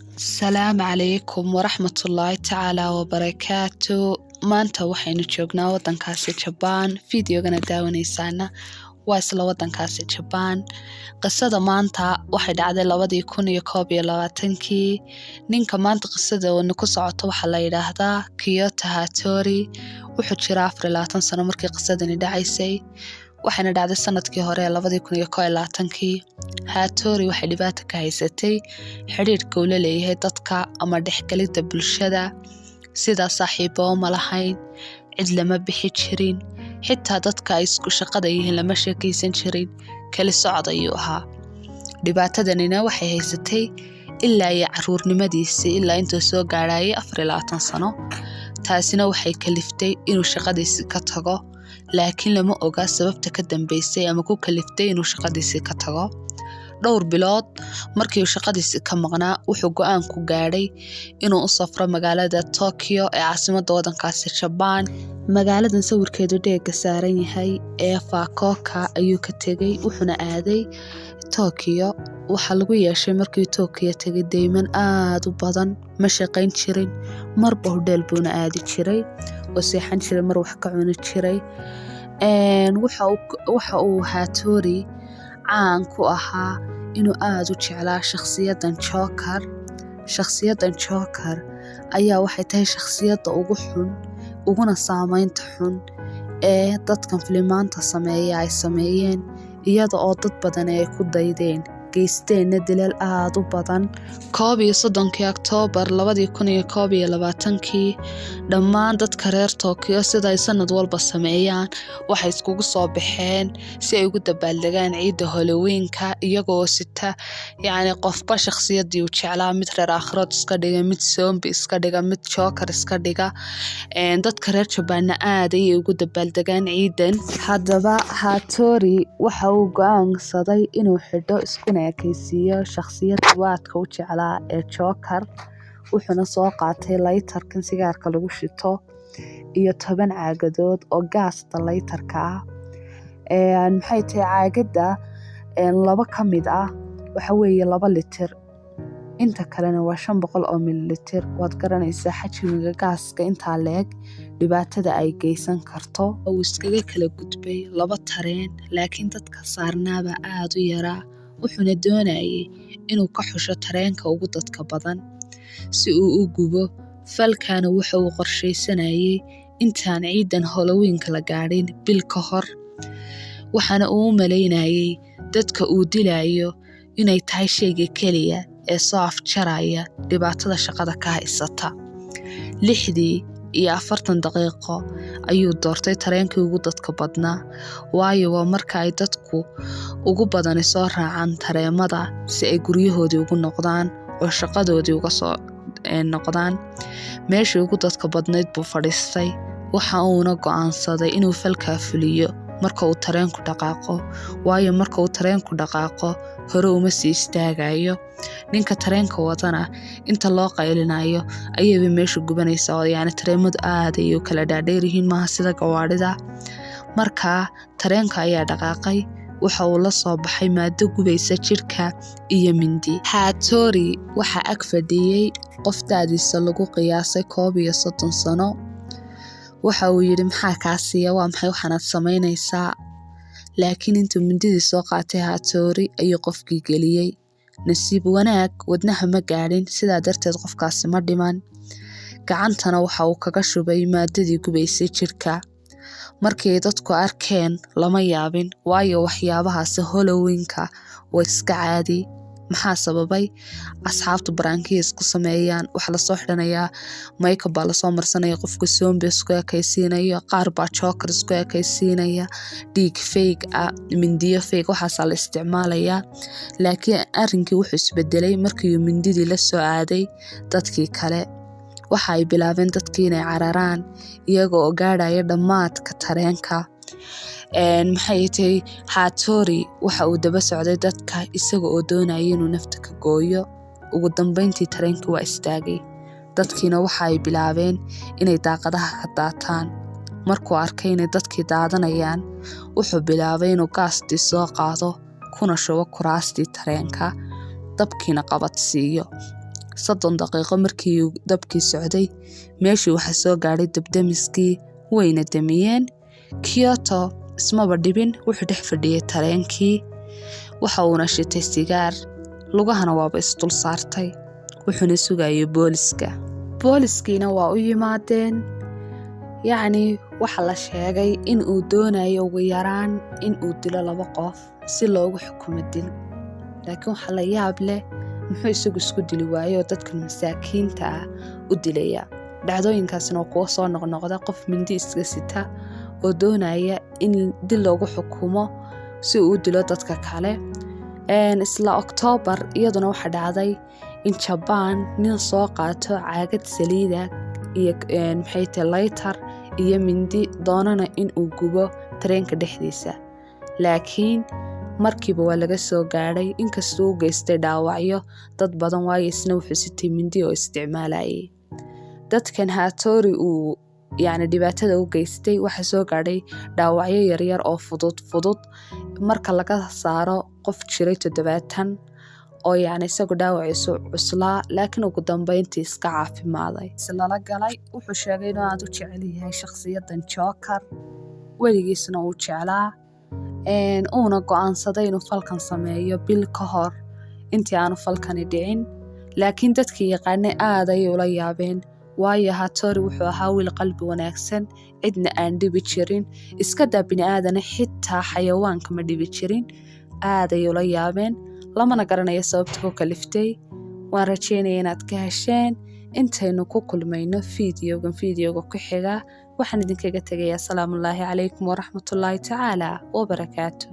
السلام عليكم ورحمة الله تعالى وبركاته. maanta waxaynu joognaa wadankaasi Japan. Fiidiyogana daawanaysaana waa isla wadankaasi Japan. Qisada maanta waxay dhacday 2021. Ninka maanta qisada uu ku socoto waxa la yiraahdaa Kyoto Hattori. Wuxuu jiraa 24 sano markii qisadani dhacaysay. waxayna dhacday sanadkii hore 2021. Hattori waxay dhibaato ka haysatay xiriirka uu la leeyahay dadka ama dhexgalida bulshada, sida saaxiibo ma lahayn, cid lama bixi jirin, xitaa dadka ay isku shaqada yihiin lama sheekaysan jirin, kali socod ayuu ahaa. Dhibaatadanina waxay haysatay ilaa iyo caruurnimadiisii ilaa intuu soo gaarayay 24 sano. taasina waxay kaliftay inuu shaqadiisi ka tago, laakiin lama oga sababta ka dambeysay ama ku kaliftay inuu shaqadiisi ka tago. dhowr bilood markii uu shaqadiisi ka maqnaa wuxuu go'aan ku gaadhay inuu u safro magaalada Tokyo ee caasimadda wadankaasi Japan. magaaladan sawirkeedu dheega saaran yahay ee Fukuoka ayuu ka tegay, wuxuuna aaday Tokyo. waxa lagu yeeshay markii Tokyo tegay deyman aad u badan, ma shaqayn jirin, marba hodheel buuna aadi jiray oo seexan jiray, mar wax ka cuni jiray. waxa uu Hattori caan ku ahaa inuu aad u jeclaa shakhsiyadan Joker ayaa waxay tahay shakhsiyadda ugu xun uguna saameynta xun ee dadkan filimaanta sameeya ay sameeyeen, iyada oo dad badan ay ku daydeen geysteena dilal aad u badan. 31 Oktoobar 2021 dhammaan dadka reer Tokyo sida ay sanad walba sameeyaan waxay iskugu soo baxeen si ay ugu dabaaldegaan ciida Halloween-ka, iyagoo sita qofba shakhsiyadii uu jeclaa, mid reer aakhirad iska dhiga, mid zombie iska dhiga, mid Joker iska dhiga. dadka reer Japan aad ayay ugu dabaaldegaan ciidan. Haddaba Hattori waxa uu go'aansaday inuu xidho iskuna ekaysiiyo shakhsiyadda waadka u jeclaa ee Joker. wuxuuna soo qaatay lighterkan sigaarka lagu shito iyo 10 caagadood oo gaasta lighterka ah. maxay tahay caagada laba ka mid ah waxa weeye 2 litir, inta kalena waa 500 oo mililitir. waad garanaysaa xajmiga gaaska intaa leeg dhibaatada ay geysan karto. uu iskaga kala gudbay 2 tareen, laakiin dadka saarnaaba aad u yaraa. wuxuuna doonayay inuu ka xusho tareenka ugu dadka badan si uu u gubo. falkaana waxa uu qorsheysanayay intaan ciidan Halloween-ka la gaadhin bil ka hor. waxaana uu maleynayay dadka uu dilayo inay tahay shayga keliya ee soo afjaraya dhibaatada shaqada ka haysata. 6:40 daqiiqo ayuu doortay tareenkii ugu dadka badnaa, waayo waa marka ay dadku ugu badani soo raacaan tareemada si ay guryahoodii ugu noqdaan oo shaqadoodii uga soo noqdaan. meeshii ugu dadka badnayd buu fadhiistay, waxa uuna go'aansaday inuu falkaa fuliyo marka uu tareenku dhaqaaqo, waayo marka uu tareenku dhaqaaqo hore uma sii istaagayo. ninka tareenka wadana inta loo qaylinayo ayay meesha gubanaysaa, oo tareemadu aad ay u kala dhaadheer yihiin, maaha sida gawaadhida. markaa tareenka ayaa dhaqaaqay, waxa uu la soo baxay maado gubaysa jirka iyo mindi. Hattori waxa ag fadhiyay qof da'diisa lagu qiyaasay 31 sano. waxa uu yiri maxaa kaasiya, waa maxay waxaad samaynaysaa? laakiin intuu mindidii soo qaatay Hattori ayuu qofkii geliyay. nasiib wanaag wadnaha ma gaadhin, sidaa darteed qofkaasi ma dhiman. gacantana waxa uu kaga shubay maadadii gubaysay jirka. markii dadku arkeen lama yaabin, waayo waxyaabahaasi Halloween-ka waa iska caadi. maxaa sababay? asxaabtu baraankiis ku sameeyaan, wax la soo xidhanayaa, makeup baa la soo marsanaya, qofka zombie isku ekaysiinaya, qaar baa Joker isku ekaysiinaya, dhiig fake ah, mindiyo fake, waxaasaa la isticmaalayaa. laakiin arrinkii wuxuu isbedelay markii uu mindidii la soo aaday dadkii kale. waxa ay bilaabeen dadkii inay cararaan iyagoo oo gaadhaya dhammaadka tareenka. maxay tahay Hattori waxa uu daba socday dadka isaga oo doonaya inuu nafta ka gooyo. ugu dambeyntii tareenkii waa istaagay, dadkiina waxa ay bilaabeen inay daaqadaha ka daataan. markuu arkay inay dadkii daadanayaan wuxuu bilaabay inuu gaastii soo qaado kuna shubo kuraastii tareenka, dabkiina qabadsiiyo. 30 daqiiqo markii uu dabkii socday meeshii waxaa soo gaadhay dabdamiskii wayna damiyeen. Kyoto ismaba dhibin, wuxuu dhex fadhiyay tareenkii, waxa uuna shitay sigaar, lugahana waaba isdul saartay, wuxuuna sugayay booliska. Booliskiina waa u yimaadeen, yacni waxa la sheegay in uu doonayo ugu yaraan in uu dilo 2 qof si loogu xukumo dil. laakiin waxa la yaab leh muxuu isagu isku dili waayo dadka masaakiinta ah u dilaya. dhacdooyinkaasna waa kuwa soo noqnoqda, qof mindi iska sita oo doonaya in dil loogu xukumo si uu u dilo dadka kale. isla October iyaduna waxa dhacday in Japan nin soo qaato caagad saliida iyo lighter iyo mindi doonana in uu gubo tareenka dhexdiisa. laakiin markiiba waa laga soo gaadhay, inkastoo uu geystay dhaawacyo dad badan, waayo isna wuxuu sitay mindi oo isticmaalayay. dadkan Hattori uu dhibaatada u geystay waxa soo gaadhay dhaawacyo yaryar oo fudud marka laga saaro qof jiray 70 oo isagu dhaawaciisu cuslaa, laakiin ugu dambeyntii iska caafimaaday. Islala galay wuxuu sheegay inuu aad u jecel yahay shakhsiyadan Joker, weligiisna uu jeclaa, uuna go'aansaday inuu falkan sameeyo bil ka hor intii aanu falkani dhicin. laakiin dadkii yaqaanay aad ayay ula yaabeen, waayo Hattori wuxuu ahaa wiil qalbi wanaagsan, cidna aan dhibi jirin, iska daa bini'aadana xitaa xayawaanka ma dhibi jirin. aad ayay ula yaabeen, lamana garanayo sababta ku kaliftay. waan rajeynaya inaad ka hesheen. intaynu ku kulmayno fiidiyowga ku xiga waxaan idinkaga tegayaa salaamullaahi calaykum waraxmatullaahi tacaala wabarakaatu.